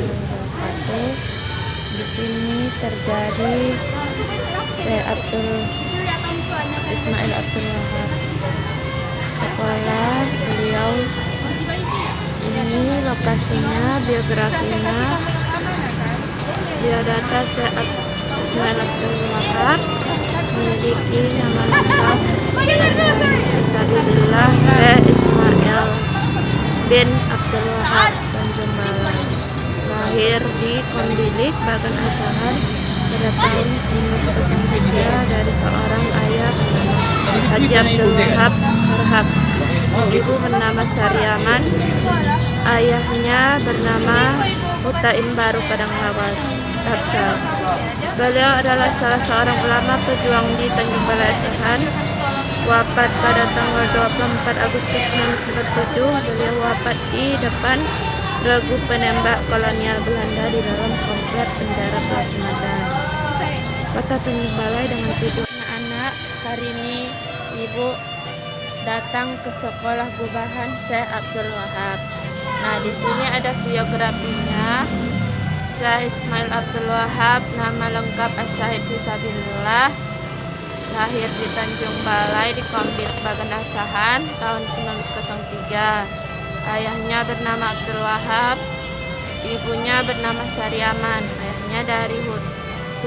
wabarakatuh. Di sini terjadi Syekh Ismail Abdul Wahab sekolah beliau. Ini lokasinya, biografinya, biodata Syekh Ismail Abdul Wahab memiliki nama lengkap Asadullah Syekh Ismail bin Abdul Wahab Tanjung Balai. Lahir di Kondilik, Bagan Asahan pada tahun 1903 dari seorang ayah bernama Haji Abdul Wahab Harhab, ibu bernama Sariaman, ayahnya bernama Mutaim Baru Padang Lawas Tapsal. Beliau adalah salah seorang ulama pejuang di Tanjung Balai Asahan. Wafat pada tanggal 24 Agustus 1947. Beliau wafat di depan regu penembak kolonial Belanda di dalam komplek penjara Plasmadan, Kota Tanjung Balai dengan 7 anak. Hari ini ibu datang ke sekolah gubahan Syekh Abdul Wahab. Nah, di sini ada biografinya. Syekh Ismail Abdul Wahab, nama lengkap Asyahid Fisabilillah, lahir di Tanjung Balai di Kombit Bagan Asahan tahun 1903. Ayahnya bernama Abdul Wahab, ibunya bernama Sariaman, ayahnya dari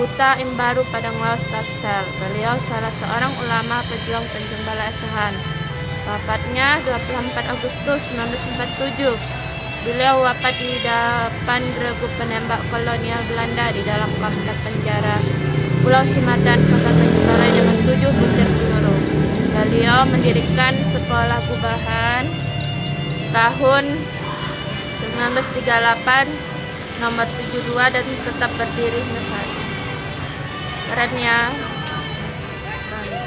Huta Imbaru Padang Lawas Tapsel. Beliau salah seorang ulama pejuang Tanjung Balai Asahan. Wafatnya 24 Agustus 1947. Beliau wafat di depan regu penembak kolonial Belanda di dalam komplek penjara Pulau Simadan, Kota Tanjung Balai dengan 7 butir peluru. Beliau mendirikan sekolah gubahan tahun 1938 nomor 72 dan tetap berdiri sampai saat ini. Keren ya sekali.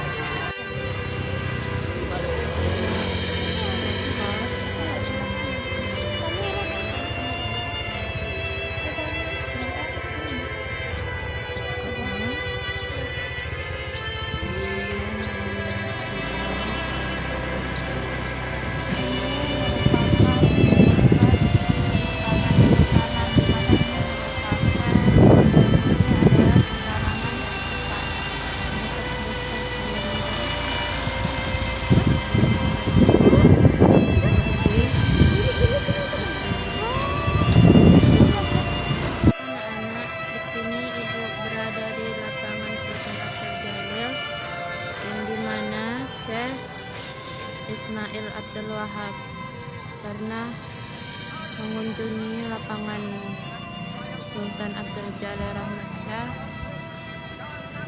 Ismail Abdul Wahab pernah mengunjungi lapangan Sultan Abdul Jalil Rahmat Shah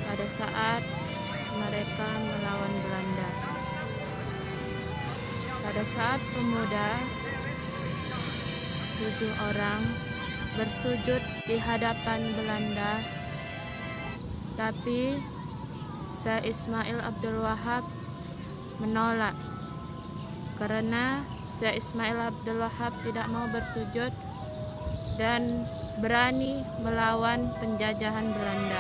pada saat mereka melawan Belanda. Pada saat pemuda 7 orang bersujud di hadapan Belanda, tapi Syekh Ismail Abdul Wahab menolak karena Syekh Ismail Abdul Wahab tidak mau bersujud dan berani melawan penjajahan Belanda.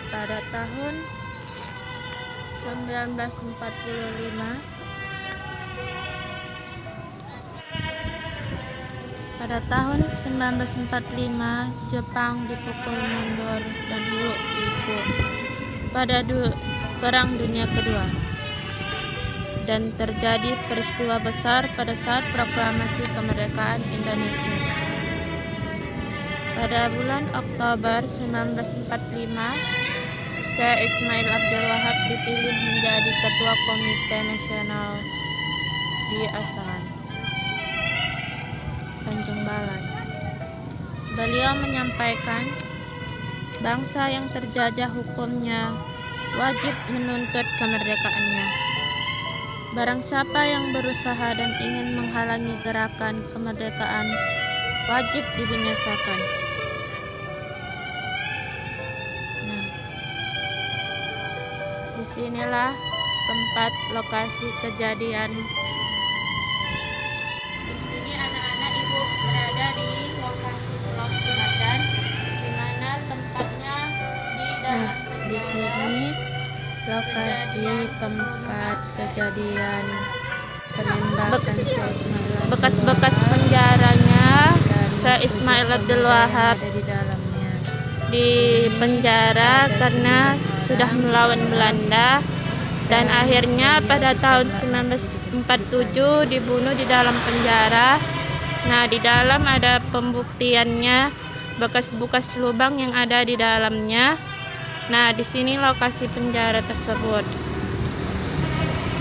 Pada tahun 1945 Jepang dipukul mundur dan ikut pada Perang Dunia Kedua, dan terjadi peristiwa besar pada saat proklamasi kemerdekaan Indonesia. Pada bulan Oktober 1945, Syekh Ismail Abdul Wahab dipilih menjadi Ketua Komite Nasional di Asahan, Tanjung Balai. Beliau menyampaikan, bangsa yang terjajah hukumnya wajib menuntut kemerdekaannya. Barang siapa yang berusaha dan ingin menghalangi gerakan kemerdekaan wajib dibinasakan. Nah, disinilah tempat lokasi kejadian. Di sini anak-anak ibu berada di lokasi Pulau Simadan, di mana tempatnya di dalam Di sini lokasi tempat kejadian penembakan Syekh Ismail. bekas-bekas penjaranya Syekh Ismail Abdul Wahab Ada di dalamnya. di penjara karena sudah melawan Belanda, dan akhirnya pada tahun 1947 dibunuh di dalam penjara. Nah, di dalam ada pembuktiannya, bekas-bekas lubang yang ada di dalamnya. Nah, di sini lokasi penjara tersebut.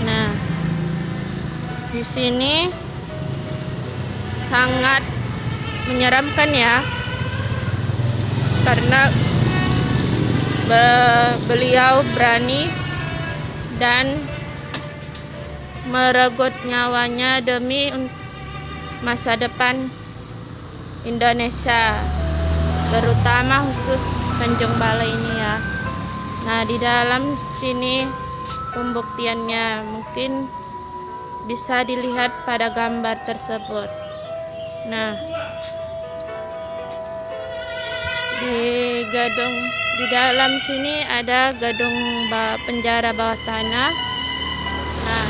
Nah, di sini sangat menyeramkan ya, karena beliau berani dan meregut nyawanya demi masa depan Indonesia, terutama khusus Tanjung Balai ini ya. Nah, di dalam sini pembuktiannya mungkin bisa dilihat pada gambar tersebut. Nah, di dalam sini ada gedung penjara bawah tanah. Nah,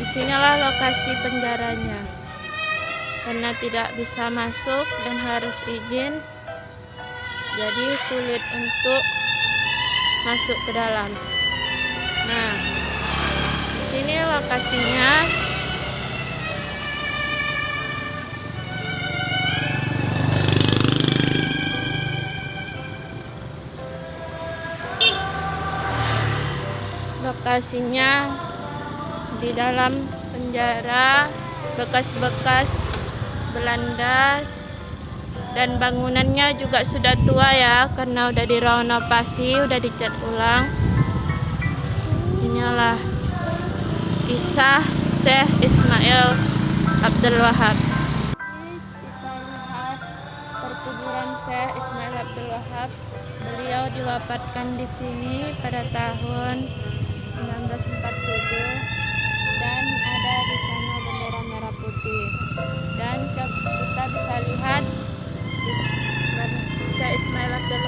disinilah lokasi penjaranya. Karena tidak bisa masuk dan harus izin, jadi sulit untuk masuk ke dalam. Nah, di sini lokasinya. Lokasinya di dalam penjara, bekas-bekas Belanda, dan bangunannya juga sudah tua ya, karena udah direnovasi, udah dicat ulang. Inilah kisah Syekh Ismail Abdul Wahab. Kita lihat perkuburan Syekh Ismail Abdul Wahab. Beliau diwafatkan di sini pada tahun 1947, dan ada di sana bendera merah putih. Dan kita bisa lihat Syekh Ismail Abdul